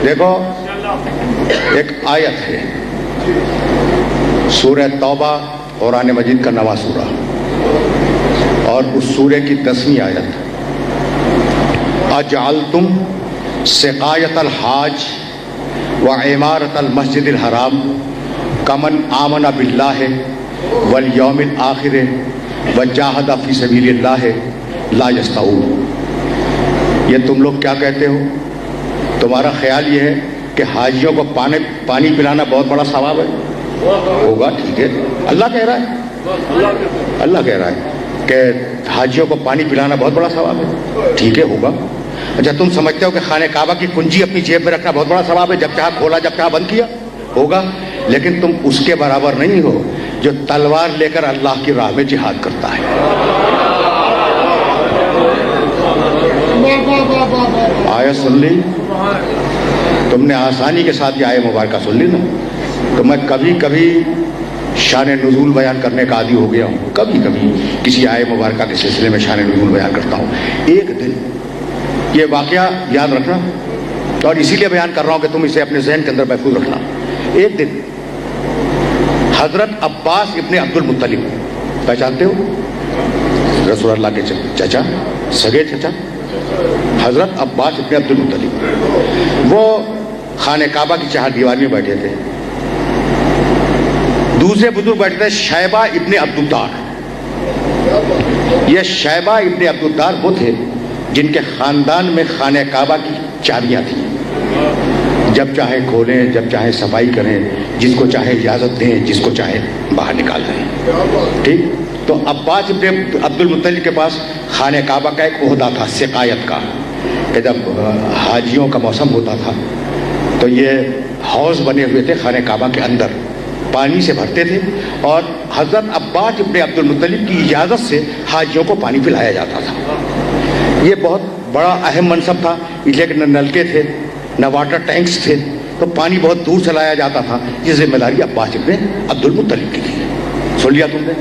دیکھو ایک آیت ہے سورہ توبہ قرآن مجید کا 9واں سورہ، اور اس سورہ کی 10ویں آیت، اجعلتم سقایت الحاج وعمارت المسجد الحرام کمن آمن باللہ والیوم الآخر وجاہد فی سبیل اللہ لا یستوون۔ یہ تم لوگ کیا کہتے ہو؟ تمہارا خیال یہ ہے کہ حاجیوں کو پانی پلانا بہت بڑا ثواب ہے؟ ہوگا، ٹھیک ہے، اللہ کہہ رہا ہے، اللہ کہہ رہا ہے کہ حاجیوں کو پانی پلانا بہت بڑا ثواب ہے، ٹھیک ہے، ہوگا۔ اچھا تم سمجھتے ہو کہ خانہ کعبہ کی کنجی اپنی جیب میں رکھنا بہت بڑا ثواب ہے؟ جب چاہا کھولا جب چاہا بند کیا، ہوگا، لیکن تم اس کے برابر نہیں ہو جو تلوار لے کر اللہ کی راہ میں جہاد کرتا ہے۔ آیت سن لی تم نے، آسانی کے ساتھ یہ آیت مبارکہ سن لی نا؟ تو میں کبھی کبھی شان نزول بیان کرنے کا عادی ہو گیا ہوں، کبھی کبھی کسی آیت مبارکہ کے سلسلے میں شان نزول بیان کرتا ہوں۔ ایک دن یہ واقعہ یاد رکھنا، اور اسی لیے بیان کر رہا ہوں کہ تم اسے اپنے ذہن کے اندر محفوظ رکھنا۔ ایک دن حضرت عباس ابن عبد المطلب، پہچانتے ہو؟ رسول اللہ کے چچا، سگے چچا، حضرت عباس ابن عبد المطلب، وہ خانہ کعبہ کی چہار دیوار میں بیٹھے تھے۔ دوسرے بزرگ بیٹھے تھے شیبہ ابن عبد الدار۔ یہ شیبہ ابن عبد الدار وہ تھے جن کے خاندان میں خانہ کعبہ کی چابیاں تھیں، جب چاہے کھولیں، جب چاہے صفائی کریں، جس کو چاہے اجازت دیں، جس کو چاہے باہر نکال دیں، ٹھیک۔ تو عباس ابن عبد المطلب کے پاس خانہ کعبہ کا ایک عہدہ تھا سقایت کا، کہ جب حاجیوں کا موسم ہوتا تھا تو یہ حوض بنے ہوئے تھے خانہ کعبہ کے اندر، پانی سے بھرتے تھے، اور حضرت عباس ابن عبد المطلب کی اجازت سے حاجیوں کو پانی پلایا جاتا تھا۔ یہ بہت بڑا اہم منصب تھا، لیکن نہ نلکے تھے نہ واٹر ٹینکس تھے، تو پانی بہت دور سے لایا جاتا تھا۔ یہ ذمہ داری عباس ابن عبد المطلب کی تھی۔ سن لیا تم نے؟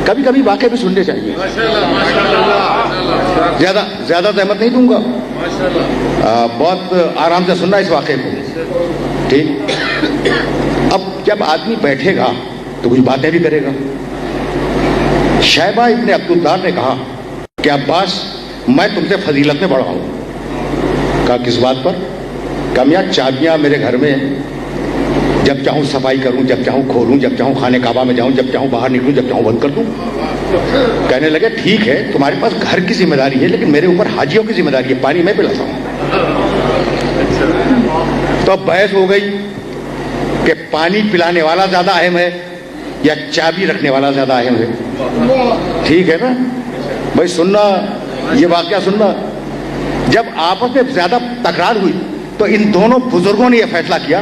کبھی کبھی واقعے بھی سننے چاہیے، زیادہ زحمت نہیں دوں گا، بہت آرام سے سننا اس واقعے کو، ٹھیک۔ اب جب آدمی بیٹھے گا تو کچھ باتیں بھی کرے گا۔ شیبہ ابن عبد الدار نے کہا کہ عباس میں تم سے فضیلت میں بڑا ہوں۔ کہا کس بات پر؟ کہا میاں چابیاں میرے گھر میں، جب چاہوں صفائی کروں، جب چاہوں کھولوں، جب چاہوں خانہ کعبہ میں جاؤں، جب چاہوں باہر نکلوں، جب چاہوں بند کر دوں۔ کہنے لگے ٹھیک ہے تمہارے پاس گھر کی ذمہ داری ہے، لیکن میرے اوپر حاجیوں کی ذمہ داری ہے، پانی میں پلاتا ہوں۔ تو اب بحث ہو گئی کہ پانی پلانے والا زیادہ اہم ہے یا چابی رکھنے والا زیادہ اہم ہے؟ ٹھیک ہے نا بھائی، سننا یہ واقعہ سننا۔ جب آپس میں زیادہ تکرار ہوئی تو ان دونوں بزرگوں نے یہ فیصلہ کیا،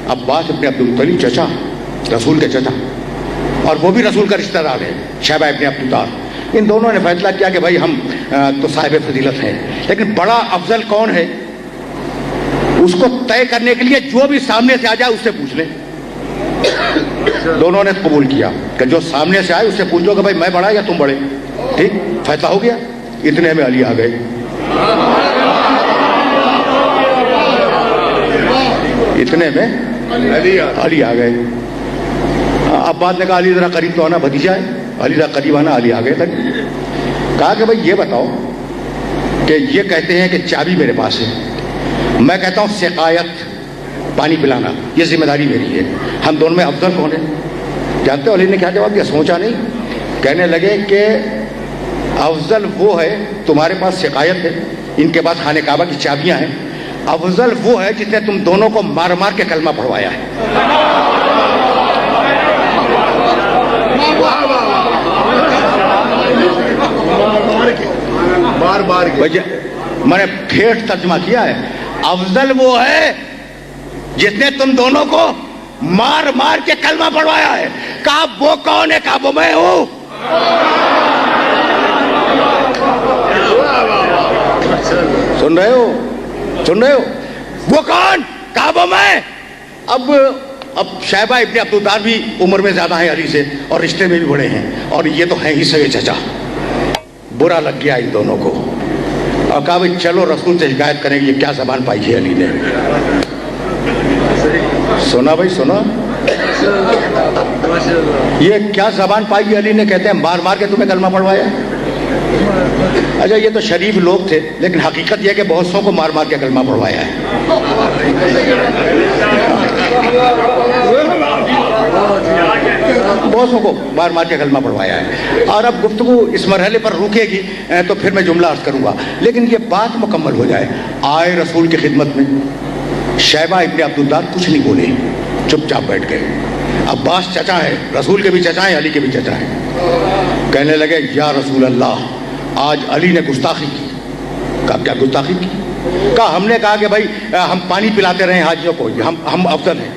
عباس ابن عبد المطلب چچا، رسول کے چچا، اور وہ بھی رسول کا رشتہ دار ہے شیبہ ابن عبد الدار، ان دونوں نے فیصلہ کیا کہ بھائی ہم تو صاحب فضیلت ہیں، لیکن بڑا افضل کون ہے اس کو طے کرنے کے لیے جو بھی سامنے سے آ جائے اس سے پوچھ لیں۔ دونوں نے قبول کیا کہ جو سامنے سے آئے اس سے پوچھ لو کہ بھائی میں بڑا یا تم بڑے، ٹھیک، فیصلہ ہو گیا۔ اتنے میں علی آ گئے، اتنے میں علی آ گئے۔ عباس نے کہا علی ذرا قریب تو آنا، بھتیجا ہے، علی ذرا قریب آنا۔ علی آ گئے تک، کہا کہ بھائی یہ بتاؤ کہ یہ کہتے ہیں کہ چابی میرے پاس ہے، میں کہتا ہوں سقایت، پانی پلانا، یہ ذمہ داری میری ہے، ہم دونوں میں افضل کون ہے؟ جانتے ہو علی نے کیا جواب دیا؟ سوچا نہیں، کہنے لگے کہ افضل وہ ہے، تمہارے پاس سقایت ہے، ان کے پاس خانہ کعبہ کی چابیاں ہیں، افضل وہ ہے جس نے تم دونوں کو مار مار کے کلمہ پڑھوایا ہے۔ میں نے ٹھیٹ ترجمہ کیا ہے، افضل وہ ہے جس نے تم دونوں کو مار مار کے کلمہ پڑھوایا ہے۔ کہا وہ کون ہے؟ کہا وہ میں ہوں۔ سن رہے ہو؟ سن رہے ہو؟ وہ کون؟ کہا وہ میں۔ اب شیبہ ابن عبد الدار بھی عمر میں زیادہ ہیں علی سے، اور رشتے میں بھی بڑے ہیں، اور یہ تو ہیں ہی سگے چچا۔ برا لگ گیا ان دونوں کو، اور کہا بھائی چلو رسول سے شکایت کریں گے یہ کیا زبان پائی ہے علی نے. سنا بھائی سنا, یہ کیا زبان پائی ہے علی نے, کہتے ہیں مار مار کے تمہیں کلمہ پڑھوایا. اچھا یہ تو شریف لوگ تھے, لیکن حقیقت یہ کہ بہت سو کو مار مار کے کلمہ پڑھوایا ہے. بہت سو کو مار مار کے کلمہ پڑھوایا ہے. اور اب گفتگو اس مرحلے پر رکے گی تو پھر میں جملہ عرض کروں گا, لیکن یہ بات مکمل ہو جائے. آئے رسول کی خدمت میں, شیبہ ابن عبدالدار کچھ نہیں بولے, چپ چاپ بیٹھ گئے. عباس چچا ہے, رسول کے بھی چچا ہیں, علی کے بھی چچا ہیں. کہنے لگے یا رسول اللہ آج علی نے گستاخی کی. کہا کیا گستاخی کی؟ کہا ہم نے کہا کہ بھائی ہم پانی پلاتے رہے حاجیوں کو, ہم افضل ہیں.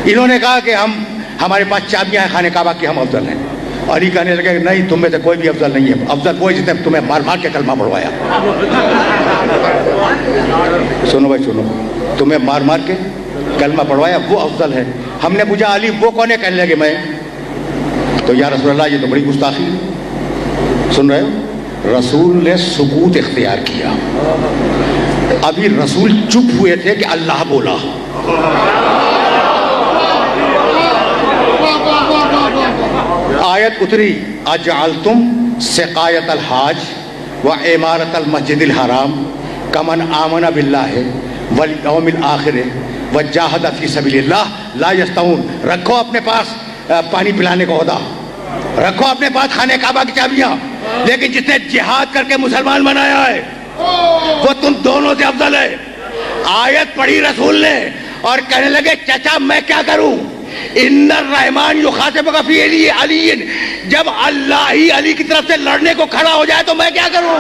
انہوں نے کہا کہ ہمارے پاس چابیاں ہیں خانہ کعبہ کی, ہم افضل ہیں. علی کہنے لگے نہیں, تم میں سے کوئی بھی افضل نہیں ہے, افضل کوئی جس نے تمہیں مار مار کے کلمہ پڑھوایا. سنو بھائی سنو, تمہیں مار مار کے کلمہ پڑھوایا وہ افضل ہے. ہم نے پوچھا علی وہ کون ہے؟ کہنے لگے میں. تو یا رسول اللہ یہ تو بڑی گستاخی. سن رہے ہو, رسول نے سکوت اختیار کیا. ابھی رسول چپ ہوئے تھے کہ اللہ بولا. آیت اتری اجعلتم سقایت الحاج وعمارت المسجد الحرام کمن آمن باللہ والیوم الآخر وجاہد فی سبیل اللہ لا یستوون. رکھو اپنے پاس پانی پلانے کا عہدہ, رکھو اپنے پاس خانہ کعبہ کی چابیاں, لیکن جس نے جہاد کر کے مسلمان بنایا ہے وہ تم دونوں سے افضل ہے. آیت پڑھی رسول نے اور کہنے لگے چچا میں کیا کروں, ان الرحمن یخاطبک فی علی, جب اللہ ہی علی کی طرف سے لڑنے کو کھڑا ہو جائے تو میں کیا کروں.